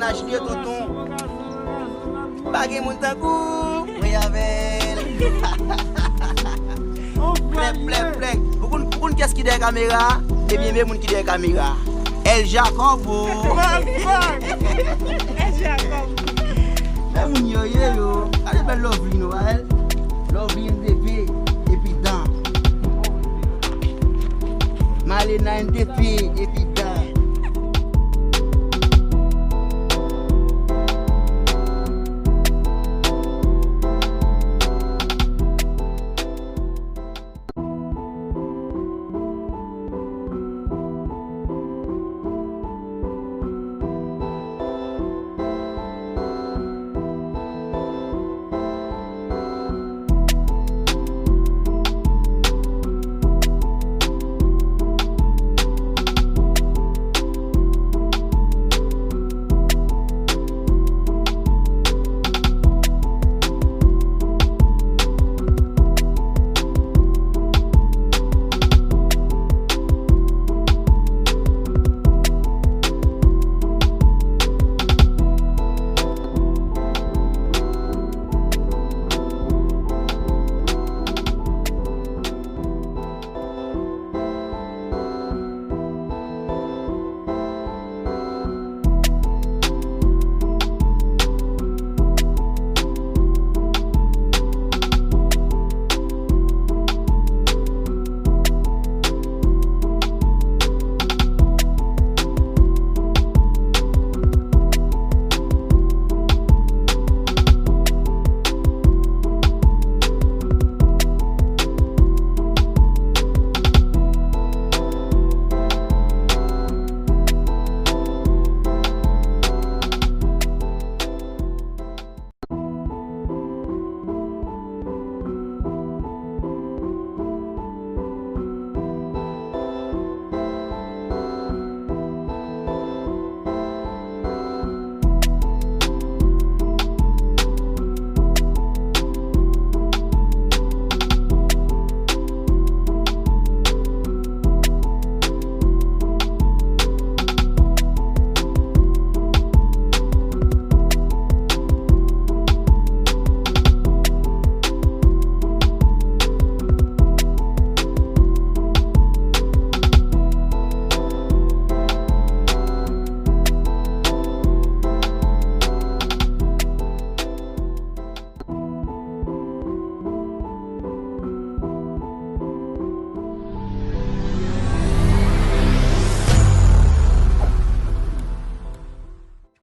nage de tonton. Bagay mon tankou. Reyavel. Plek. Pourquoi qu'est-ce qui est la caméra? Et bien même qui est la caméra. El Jacobo. El Jacobo. Mais mon yo. Allez ben lovely Noël. Lovely MVP et puis dans. Malena MVP et puis